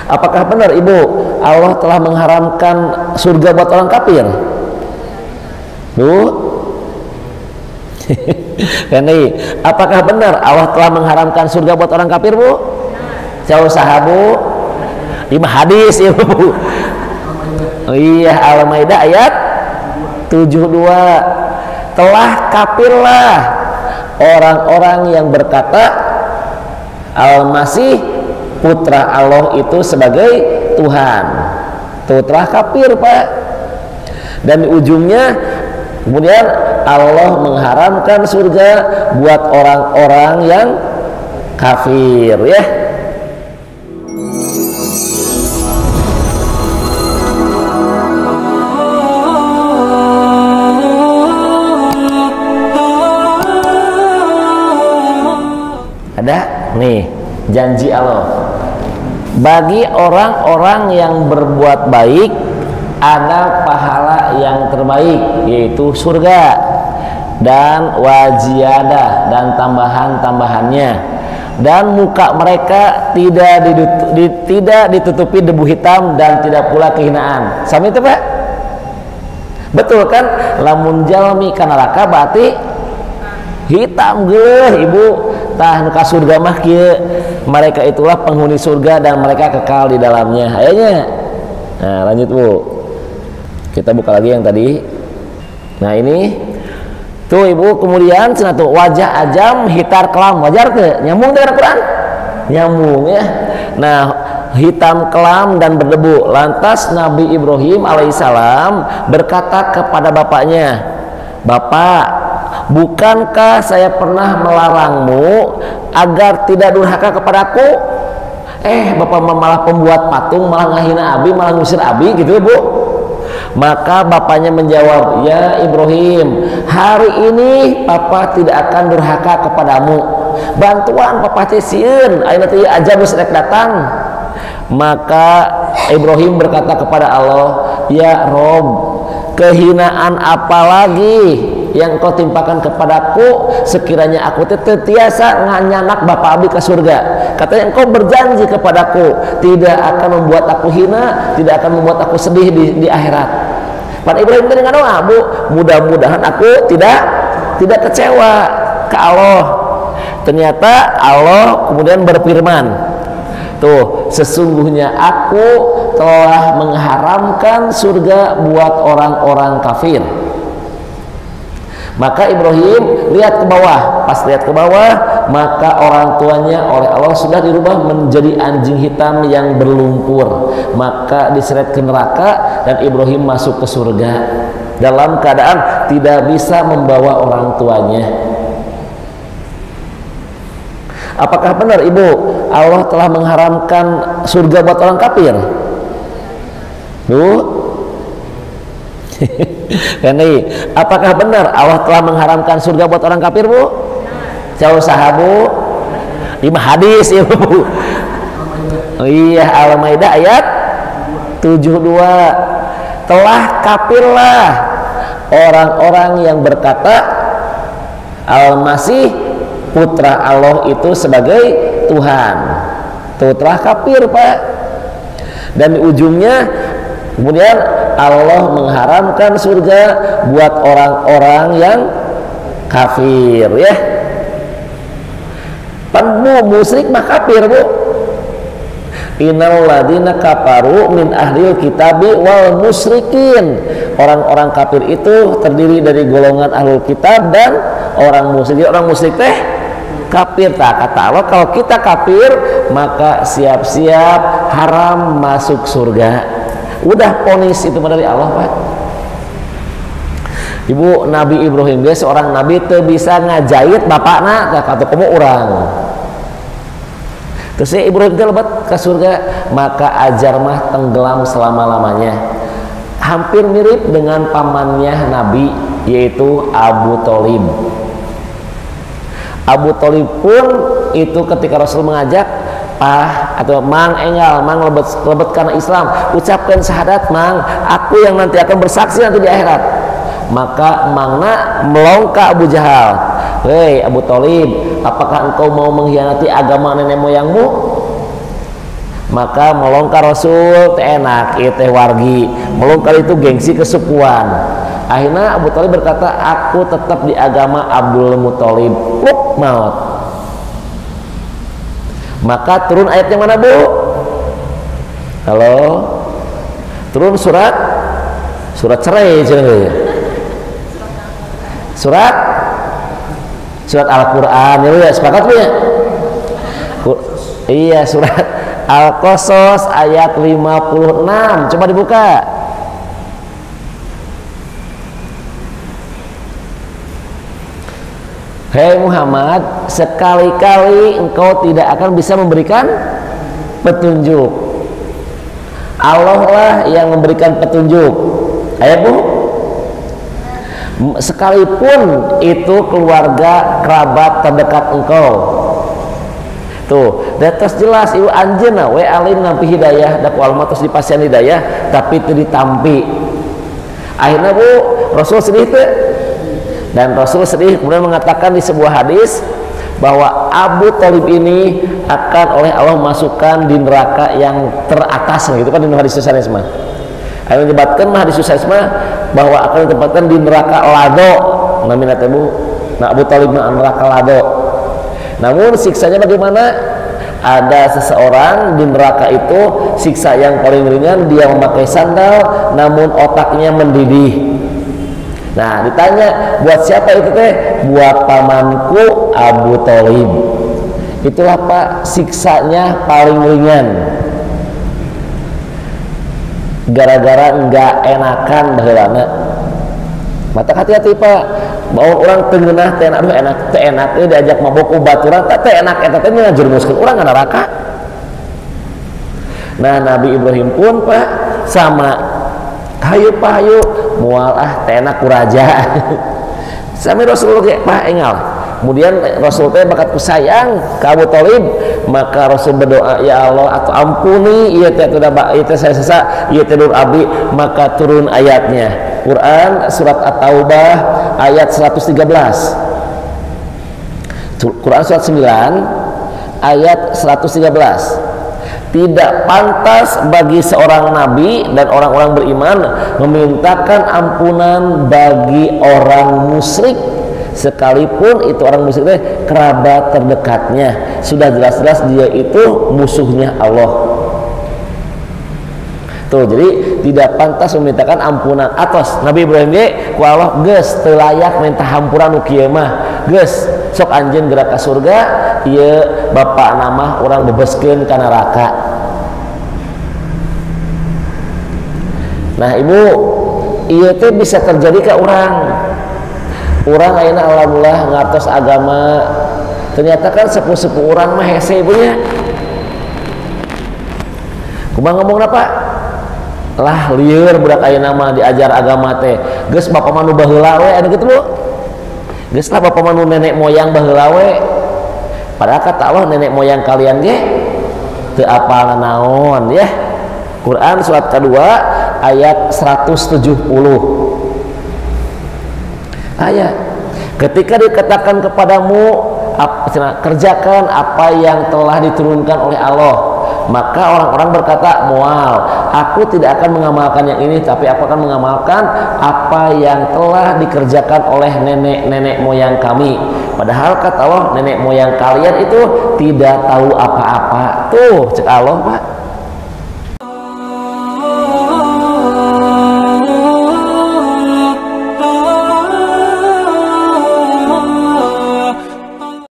Apakah benar ibu Allah telah mengharamkan surga buat orang kafir? Bu, ini apakah benar Allah telah mengharamkan surga buat orang kafir bu? Jauh sahabu, lima hadis ya bu. Oh iya, Al-Maidah ayat 72. Telah kafirlah orang-orang yang berkata Al-Masih putra Allah itu sebagai Tuhan. Tuh telah kafir pak. Dan ujungnya kemudian Allah mengharamkan surga buat orang-orang yang kafir ya. Ada nih janji Allah bagi orang-orang yang berbuat baik ada pahala yang terbaik yaitu surga dan wajiadah dan tambahan-tambahannya, dan muka mereka tidak ditutupi debu hitam dan tidak pula kehinaan. Sama itu pak? Betul kan? Lamun jalmi kana neraka berarti hitam geuleuh ibu. Tah ka surga mah kieu, mereka itulah penghuni surga dan mereka kekal di dalamnya. Ayahnya. Nah, lanjut Bu. Kita buka lagi yang tadi. Nah, ini tuh Ibu, kemudian cenah tuh wajah ajam hitar kelam. Wajar teu? Nyambung dengan Al-Qur'an? Nyambung ya. Nah, hitam kelam dan berdebu. Lantas Nabi Ibrahim alaihissalam berkata kepada bapaknya, "Bapak, bukankah saya pernah melarangmu agar tidak durhaka kepadaku?" Bapak malah pembuat patung, malah ngahina abi, malah ngusir abi gitu Bu. Maka bapaknya menjawab, "Ya Ibrahim, hari ini papa tidak akan durhaka kepadamu. Bantuan papa teh sieun, ayeuna teh aja geus rek datang." Maka Ibrahim berkata kepada Allah, "Ya Rob, kehinaan apa lagi yang kau timpakan kepadaku sekiranya aku tetiasa nganyanak bapak abi ke surga? Katanya engkau berjanji kepadaku tidak akan membuat aku hina, tidak akan membuat aku sedih di akhirat." Pak Ibrahim dengan doa, Bu, mudah-mudahan aku tidak kecewa ke Allah. Ternyata Allah kemudian berfirman, tuh, sesungguhnya aku telah mengharamkan surga buat orang-orang kafir. Maka Ibrahim lihat ke bawah. Pas lihat ke bawah, maka orang tuanya oleh Allah sudah dirubah menjadi anjing hitam yang berlumpur. Maka diseret ke neraka dan Ibrahim masuk ke surga dalam keadaan tidak bisa membawa orang tuanya. Apakah benar Ibu Allah telah mengharamkan surga buat orang kafir? Bu, ini apakah benar Allah telah mengharamkan surga buat orang kafir Bu? Jauh sahabu, lima hadis ya Bu. Oh iya, Al-Maidah ayat 72. Telah kafirlah orang-orang yang berkata Al-Masih putra Allah itu sebagai Tuhan. Tuh telah kafir Pak. Dan ujungnya kemudian Allah mengharamkan surga buat orang-orang yang kafir ya. Penmu musyrik mah kafir Bu. Innal ladina kafaru min ahlil kitabi wal musyrikin. Orang-orang kafir itu terdiri dari golongan ahlul kitab dan orang musyrik. Orang musyrik teh kafir. Tak kata Allah, kalau kita kafir maka siap-siap haram masuk surga. Udah ponis itu dari Allah Pak. Ibu, Nabi Ibrahim dia seorang nabi teu bisa ngajait bapakna, kata kamu orang. Terus Ibrahim teh lebat ke surga, maka ajar mah tenggelam selama-lamanya. Hampir mirip dengan pamannya Nabi, yaitu Abu Thalib. Abu Thalib pun itu ketika Rasul mengajak, "Pah atau Mang Engal, Mang lebet karena Islam, ucapkan syahadat Mang, aku yang nanti akan bersaksi nanti di akhirat." Maka Mangna melongkak Abu Jahal, "Hei Abu Thalib, apakah engkau mau mengkhianati agama nenek moyangmu?" Maka melongkar Rasul teh enak, ieu teh wargi. Melongkar itu gengsi kesukuan. Akhirnya Abu Thalib berkata, aku tetap di agama Abdul Muthalib. Pluk maut. Maka turun ayat yang mana, Bu? Halo? Turun surat cerai, surat Al-Qur'an ya, sepakat Bu ya? Iya, surat Al-Qasas ayat 56. Coba dibuka. Hei Muhammad, sekali-kali engkau tidak akan bisa memberikan petunjuk. Allah lah yang memberikan petunjuk. Ayo Bu. Sekalipun itu keluarga kerabat terdekat engkau. Tuh, datos jelas ieu anjeunna we alim nampi hidayah, da kual mah tos dipasian hidayah tapi teu ditampi. Akhirnya Bu, Rasul sedih teh. Dan Rasul sedih kemudian mengatakan di sebuah hadis bahwa Abu Thalib ini akan oleh Allah masukkan di neraka yang teratas, gitu kan di hadis Susanisma. Ayo menyebutkan hadis Susanisma bahwa akan ditempatkan di neraka lado. Namina teh Bu, nah Abu Thalib mah neraka lado. Namun siksanya bagaimana? Ada seseorang di neraka itu siksa yang paling ringan, dia memakai sandal namun otaknya mendidih. Nah ditanya, buat siapa itu teh? Buat pamanku Abu Thalib. Itulah Pak siksanya paling ringan, gara-gara enggak enakan baheulana. Mata hati-hati Pak, bahwa orang tengenah teh enak diajak mabok obat urang teh enak eta teh ngajurmuskeun urang ka neraka. Nah Nabi Ibrahim pun Pak sama, hayu Pak hayu mual teh enak ku raja. Sami Rasulullah ge Pak engal. Kemudian Rasul teh bakat kusayang ka Abu Thalib, maka Rasul berdoa, ya Allah atau ampuni ieu teh saya sesa, ieu teh dur abdi, maka turun ayatnya. Quran surat At-Taubah ayat 113. Quran surat 9 ayat 113. Tidak pantas bagi seorang nabi dan orang-orang beriman memintakan ampunan bagi orang musyrik, sekalipun itu orang musyrik itu kerabat terdekatnya. Sudah jelas-jelas dia itu musuhnya Allah. Tuh, jadi tidak pantas memintakan ampunan atas Nabi Ibrahim ge ku Allah geus teu layak minta hampuran nu kieu mah. Geus sok anjeun gerak ka surga, ieu bapak nama urang bebeskeun ka neraka. Nah, Ibu, ieu teh bisa terjadi ka urang. Urang ayeuna alhamdulillah ngartos agama, ternyata kan sepuh-sepuh urang mah hese Ibu nya. Kumaha ngomongna Pak? Lah lieur budak ayeuna mah diajar agama teh geus bapak manu baheula we anu kitu Bu. Geus lah bapak manu nenek moyang baheula we. Padahal kata Allah nenek moyang kalian ge teu apal naon ya. Quran surat kedua ayat 170. Ayat ketika dikatakan kepadamu kerjakan apa yang telah diturunkan oleh Allah, maka orang-orang berkata, mual, aku tidak akan mengamalkan yang ini, tapi aku akan mengamalkan apa yang telah dikerjakan oleh nenek-nenek moyang kami. Padahal kata Allah, nenek moyang kalian itu tidak tahu apa-apa. Tuh cek Allah Pak,